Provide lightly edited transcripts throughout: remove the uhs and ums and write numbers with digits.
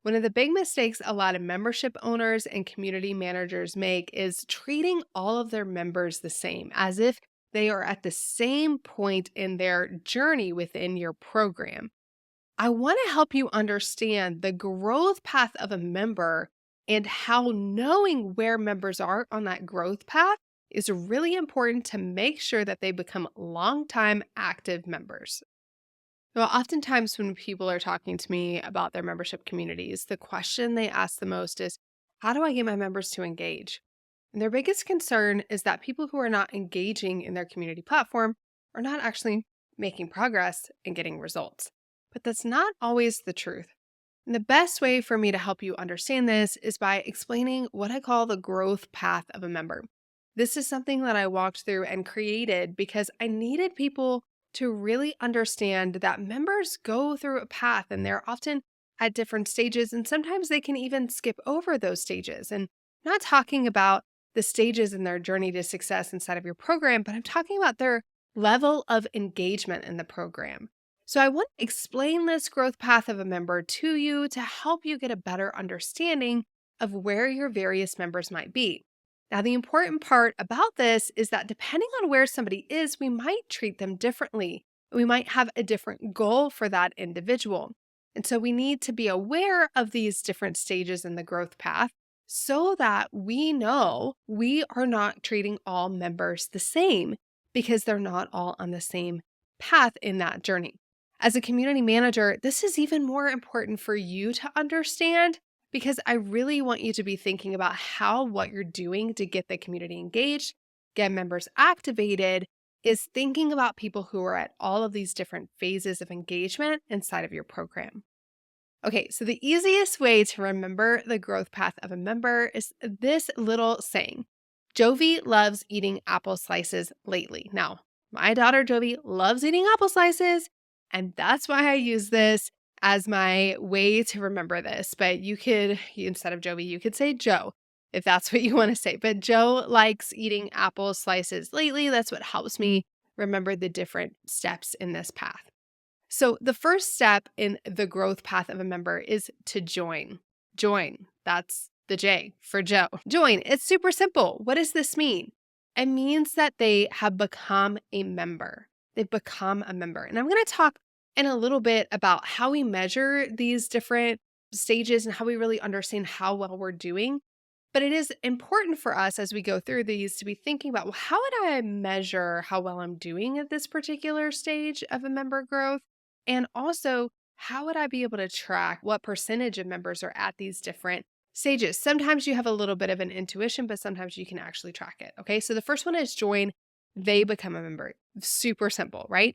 One of the big mistakes a lot of membership owners and community managers make is treating all of their members the same, as if they are at the same point in their journey within your program. I want to help you understand the growth path of a member and how knowing where members are on that growth path is really important to make sure that they become longtime active members. Well, oftentimes when people are talking to me about their membership communities, the question they ask the most is, how do I get my members to engage? And their biggest concern is that people who are not engaging in their community platform are not actually making progress and getting results. But that's not always the truth. And the best way for me to help you understand this is by explaining what I call the growth path of a member. This is something that I walked through and created because I needed people to really understand that members go through a path and they're often at different stages, and sometimes they can even skip over those stages. And I'm not talking about the stages in their journey to success inside of your program, but I'm talking about their level of engagement in the program. So I want to explain this growth path of a member to you to help you get a better understanding of where your various members might be. Now, the important part about this is that depending on where somebody is, we might treat them differently. We might have a different goal for that individual. And so we need to be aware of these different stages in the growth path so that we know we are not treating all members the same because they're not all on the same path in that journey. As a community manager, this is even more important for you to understand because I really want you to be thinking about how what you're doing to get the community engaged, get members activated, is thinking about people who are at all of these different phases of engagement inside of your program. Okay, so the easiest way to remember the growth path of a member is this little saying: Jovi loves eating apple slices lately. Now, my daughter Jovi loves eating apple slices, and that's why I use this as my way to remember this. But instead of Jovi, you could say Joe if that's what you want to say. But Joe likes eating apple slices lately. That's what helps me remember the different steps in this path. So, the first step in the growth path of a member is to join. Join. That's the J for Joe. Join. It's super simple. What does this mean? It means that they have become a member. They've become a member. And I'm going to talk in a little bit about how we measure these different stages and how we really understand how well we're doing. But it is important for us as we go through these to be thinking about, well, how would I measure how well I'm doing at this particular stage of a member growth? And also, how would I be able to track what percentage of members are at these different stages? Sometimes you have a little bit of an intuition, but sometimes you can actually track it. Okay. So the first one is join, they become a member. Super simple, right?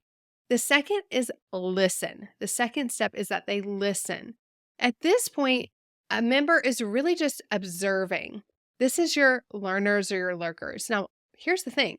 The second is listen. The second step is that they listen. At this point, a member is really just observing. This is your learners or your lurkers. Now, here's the thing: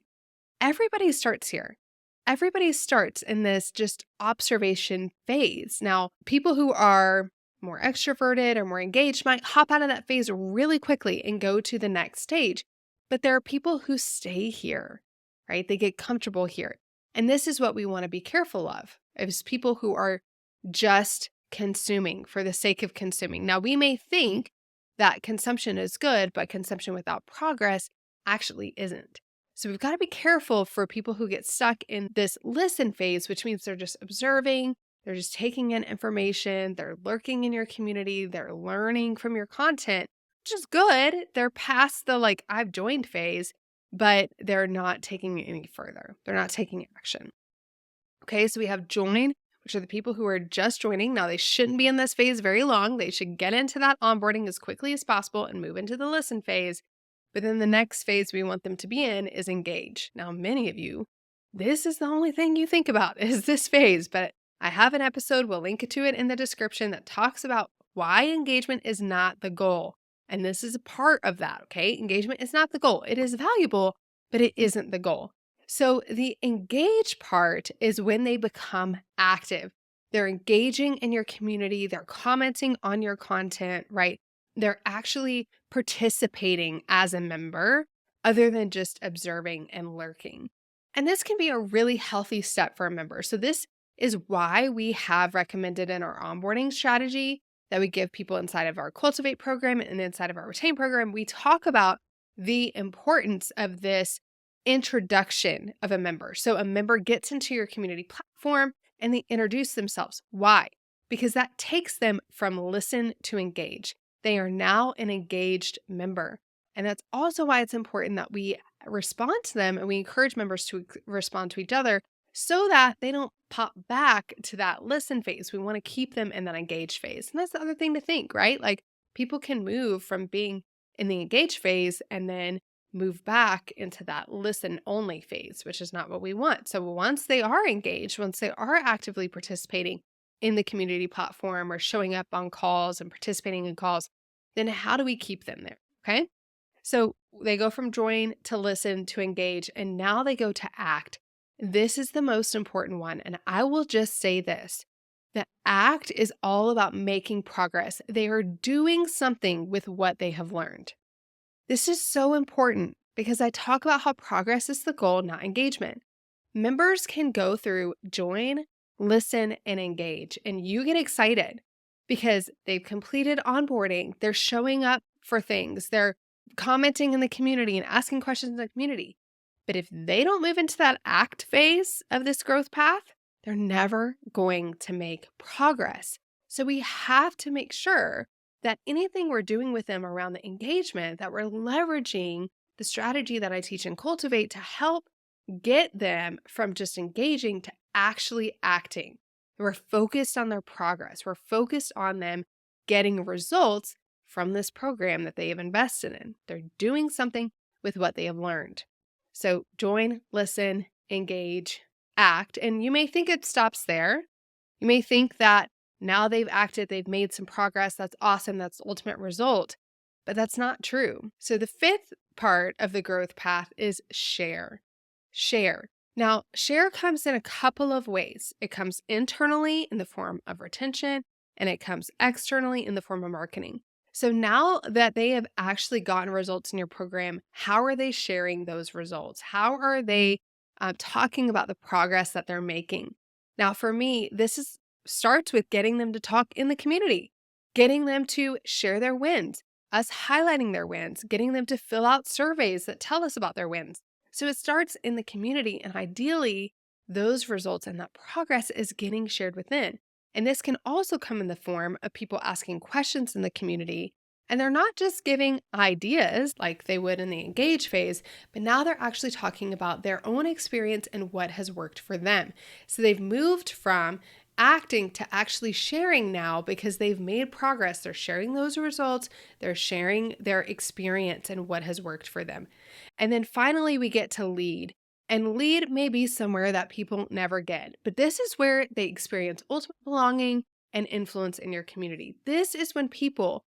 everybody starts here. Everybody starts in this just observation phase. Now, people who are more extroverted or more engaged might hop out of that phase really quickly and go to the next stage. But there are people who stay here, right? They get comfortable here. And this is what we want to be careful of, is people who are just consuming for the sake of consuming. Now, we may think that consumption is good, but consumption without progress actually isn't. So we've got to be careful for people who get stuck in this listen phase, which means they're just observing, they're just taking in information, they're lurking in your community, they're learning from your content, which is good. They're past the I've joined phase, but they're not taking it any further. They're not taking action. Okay, so we have join, which are the people who are just joining. Now, they shouldn't be in this phase very long. They should get into that onboarding as quickly as possible and move into the listen phase. But then the next phase we want them to be in is engage. Now, many of you, this is the only thing you think about is this phase, but I have an episode, we'll link to it in the description, that talks about why engagement is not the goal. And this is a part of that, okay? Engagement is not the goal. It is valuable, but it isn't the goal. So the engage part is when they become active. They're engaging in your community, they're commenting on your content, right? They're actually participating as a member other than just observing and lurking. And this can be a really healthy step for a member. So this is why we have recommended in our onboarding strategy that we give people inside of our Cultivate program and inside of our Retain program, we talk about the importance of this introduction of a member. So a member gets into your community platform and they introduce themselves. Why? Because that takes them from listen to engage. They are now an engaged member. And that's also why it's important that we respond to them and we encourage members to respond to each other so that they don't pop back to that listen phase. We want to keep them in that engaged phase. And that's the other thing to think, right? Like people can move from being in the engaged phase and then move back into that listen only phase, which is not what we want. So once they are engaged, once they are actively participating in the community platform or showing up on calls and participating in calls, then how do we keep them there? Okay. So they go from join to listen to engage, and now they go to act. This is the most important one. And I will just say this, the act is all about making progress. They are doing something with what they have learned. This is so important because I talk about how progress is the goal, not engagement. Members can go through join, listen, and engage, and you get excited because they've completed onboarding. They're showing up for things. They're commenting in the community and asking questions in the community. But if they don't move into that act phase of this growth path, they're never going to make progress. So we have to make sure that anything we're doing with them around the engagement, that we're leveraging the strategy that I teach and Cultivate to help get them from just engaging to actually acting. We're focused on their progress. We're focused on them getting results from this program that they have invested in. They're doing something with what they have learned. So join, listen, engage, act. And you may think it stops there. You may think that now they've acted, they've made some progress. That's awesome. That's the ultimate result. But that's not true. So the fifth part of the growth path is share. Share. Now, share comes in a couple of ways. It comes internally in the form of retention, and it comes externally in the form of marketing. So now that they have actually gotten results in your program, how are they sharing those results? How are they talking about the progress that they're making? Now, for me, starts with getting them to talk in the community, getting them to share their wins, us highlighting their wins, getting them to fill out surveys that tell us about their wins. So it starts in the community, and ideally, those results and that progress is getting shared within. And this can also come in the form of people asking questions in the community. And they're not just giving ideas like they would in the engage phase, but now they're actually talking about their own experience and what has worked for them. So they've moved from acting to actually sharing now because they've made progress. They're sharing those results. They're sharing their experience and what has worked for them. And then finally, we get to lead. And lead may be somewhere that people never get, but this is where they experience ultimate belonging and influence in your community. This is when people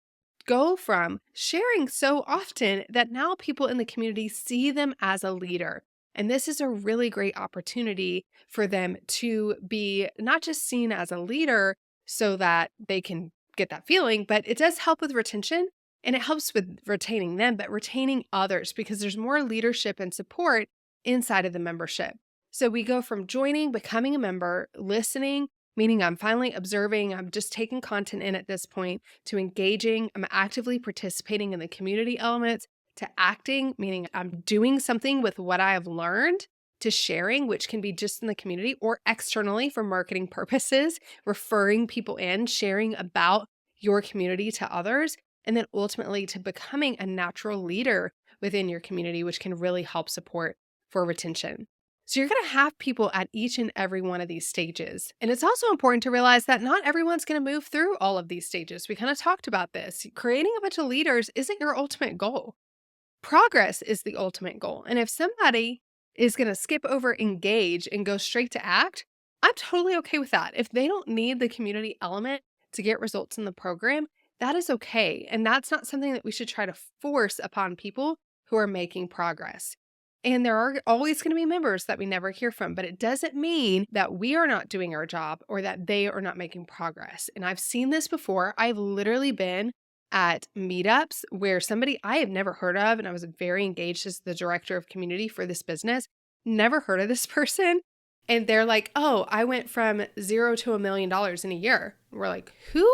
go from sharing so often that now people in the community see them as a leader. And this is a really great opportunity for them to be not just seen as a leader so that they can get that feeling, but it does help with retention and it helps with retaining them, but retaining others because there's more leadership and support inside of the membership. So we go from joining, becoming a member, listening, meaning I'm finally observing, I'm just taking content in at this point, to engaging, I'm actively participating in the community elements, to acting, meaning I'm doing something with what I have learned, to sharing, which can be just in the community or externally for marketing purposes, referring people in, sharing about your community to others, and then ultimately to becoming a natural leader within your community, which can really help support for retention. So you're going to have people at each and every one of these stages. And it's also important to realize that not everyone's going to move through all of these stages. We kind of talked about this. Creating a bunch of leaders isn't your ultimate goal. Progress is the ultimate goal. And if somebody is going to skip over engage and go straight to act, I'm totally okay with that. If they don't need the community element to get results in the program, that is okay. And that's not something that we should try to force upon people who are making progress. And there are always going to be members that we never hear from, but it doesn't mean that we are not doing our job or that they are not making progress. And I've seen this before. I've literally been at meetups where somebody I have never heard of, and I was very engaged as the director of community for this business, never heard of this person. And they're like, oh, I went from $0 to $1 million in a year. We're like, who?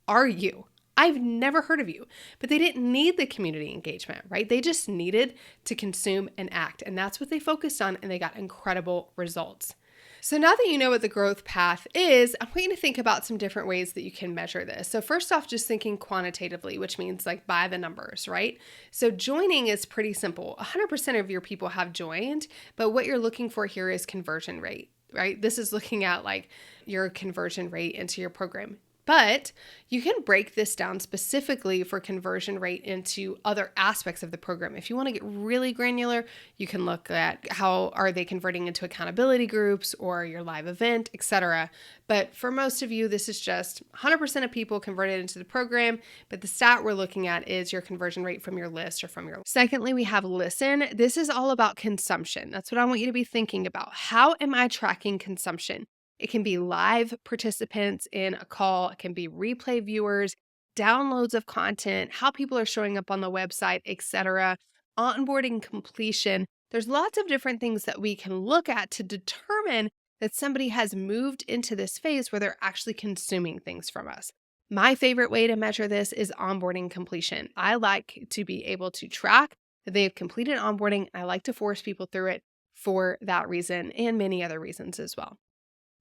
are you? I've never heard of you. But they didn't need the community engagement, right? They just needed to consume and act. And that's what they focused on, and they got incredible results. So now that you know what the growth path is, I want you to think about some different ways that you can measure this. So first off, just thinking quantitatively, which means like by the numbers, right? So joining is pretty simple. 100% of your people have joined, but what you're looking for here is conversion rate, right? This is looking at like your conversion rate into your program. But you can break this down specifically for conversion rate into other aspects of the program. If you want to get really granular, you can look at how are they converting into accountability groups or your live event, etc. But for most of you, this is just 100% of people converted into the program. But the stat we're looking at is your conversion rate from your list or from your. Secondly, we have listen. This is all about consumption. That's what I want you to be thinking about. How am I tracking consumption? It can be live participants in a call. It can be replay viewers, downloads of content, how people are showing up on the website, etc. Onboarding completion. There's lots of different things that we can look at to determine that somebody has moved into this phase where they're actually consuming things from us. My favorite way to measure this is onboarding completion. I like to be able to track that they've completed onboarding. I like to force people through it for that reason and many other reasons as well.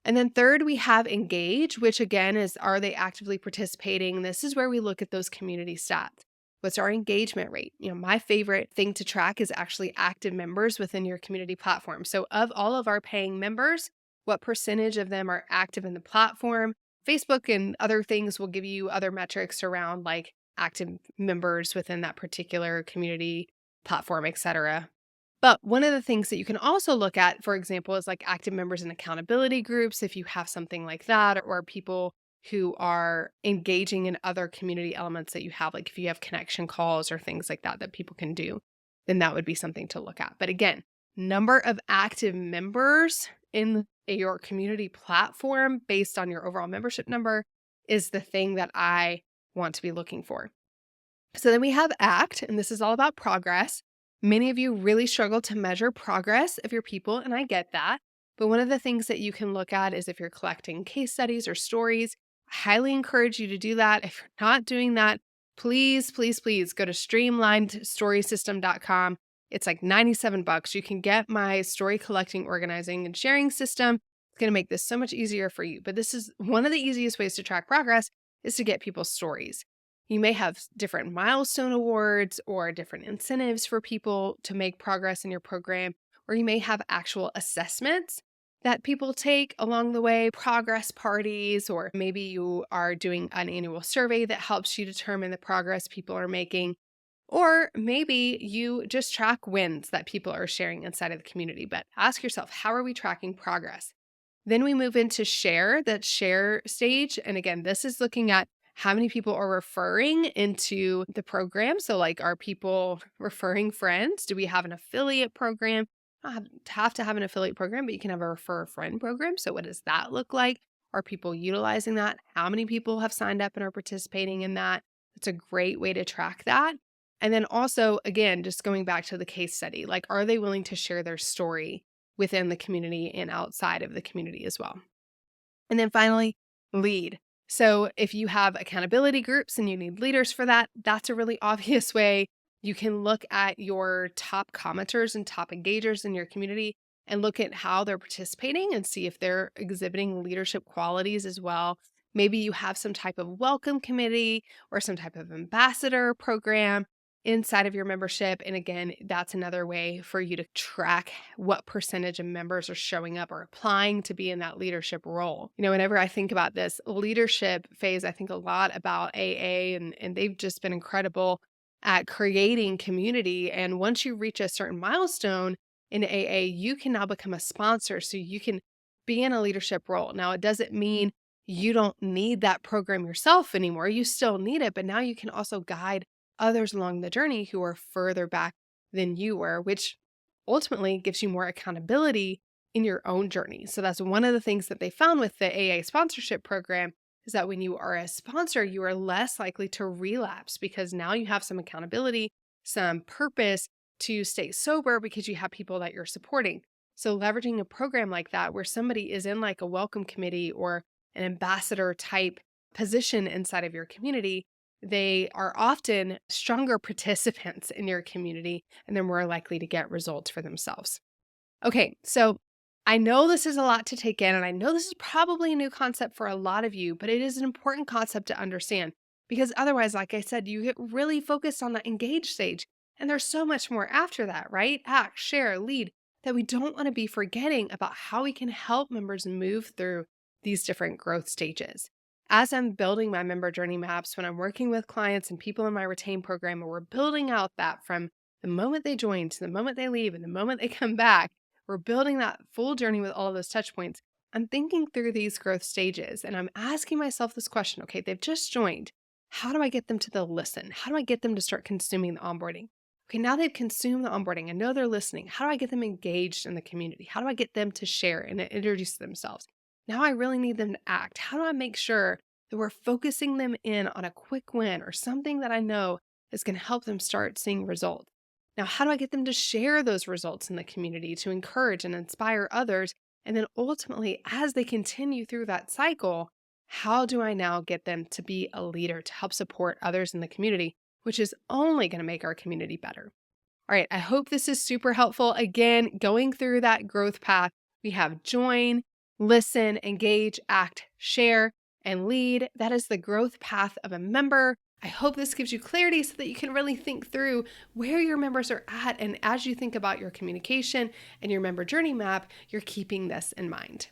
And then third, we have engage, which again is, are they actively participating? This is where we look at those community stats. What's our engagement rate? My favorite thing to track is actually active members within your community platform. So of all of our paying members, what percentage of them are active in the platform? Facebook and other things will give you other metrics around like active members within that particular community platform, etc. But one of the things that you can also look at, for example, is like active members in accountability groups, if you have something like that, or people who are engaging in other community elements that you have, like if you have connection calls or things like that that people can do, then that would be something to look at. But again, number of active members in your community platform based on your overall membership number is the thing that I want to be looking for. So then we have ACT, and this is all about progress. Many of you really struggle to measure progress of your people, and I get that. But one of the things that you can look at is if you're collecting case studies or stories. I highly encourage you to do that. If you're not doing that, please, please, please go to streamlinedstorysystem.com. It's like $97. You can get my story collecting, organizing, and sharing system. It's going to make this so much easier for you. But this is one of the easiest ways to track progress is to get people's stories. You may have different milestone awards or different incentives for people to make progress in your program, or you may have actual assessments that people take along the way, progress parties, or maybe you are doing an annual survey that helps you determine the progress people are making, or maybe you just track wins that people are sharing inside of the community. But ask yourself, how are we tracking progress? Then we move into share, that share stage. And again, this is looking at how many people are referring into the program. So like, are people referring friends? Do we have an affiliate program? You don't have to have an affiliate program, but you can have a refer a friend program. So what does that look like? Are people utilizing that? How many people have signed up and are participating in that? It's a great way to track that. And then also, again, just going back to the case study, like, are they willing to share their story within the community and outside of the community as well? And then finally, lead. So if you have accountability groups and you need leaders for that, that's a really obvious way. You can look at your top commenters and top engagers in your community and look at how they're participating and see if they're exhibiting leadership qualities as well. Maybe you have some type of welcome committee or some type of ambassador program inside of your membership. And again, that's another way for you to track what percentage of members are showing up or applying to be in that leadership role. Whenever I think about this leadership phase, I think a lot about AA, and they've just been incredible at creating community. And once you reach a certain milestone in AA, you can now become a sponsor. So you can be in a leadership role. Now, it doesn't mean you don't need that program yourself anymore. You still need it, but now you can also guide others along the journey who are further back than you were, which ultimately gives you more accountability in your own journey. So that's one of the things that they found with the AA sponsorship program is that when you are a sponsor, you are less likely to relapse because now you have some accountability, some purpose to stay sober because you have people that you're supporting. So leveraging a program like that where somebody is in like a welcome committee or an ambassador type position inside of your community, they are often stronger participants in your community and they're more likely to get results for themselves. Okay, so I know this is a lot to take in, and I know this is probably a new concept for a lot of you, but it is an important concept to understand because otherwise, like I said, you get really focused on the engage stage. And there's so much more after that, right? Act, share, lead, that we don't want to be forgetting about how we can help members move through these different growth stages. As I'm building my member journey maps, when I'm working with clients and people in my retain program, and we're building out that from the moment they join to the moment they leave and the moment they come back, we're building that full journey with all of those touch points. I'm thinking through these growth stages and I'm asking myself this question. Okay, they've just joined. How do I get them to the listen? How do I get them to start consuming the onboarding? Okay, now they've consumed the onboarding. I know they're listening. How do I get them engaged in the community? How do I get them to share and introduce themselves? Now I really need them to act. How do I make sure that we're focusing them in on a quick win or something that I know is going to help them start seeing results? Now, how do I get them to share those results in the community to encourage and inspire others? And then ultimately, as they continue through that cycle, how do I now get them to be a leader to help support others in the community, which is only going to make our community better? All right, I hope this is super helpful. Again, going through that growth path, we have join, listen, engage, act, share, and lead. That is the growth path of a member. I hope this gives you clarity so that you can really think through where your members are at. And as you think about your communication and your member journey map, you're keeping this in mind.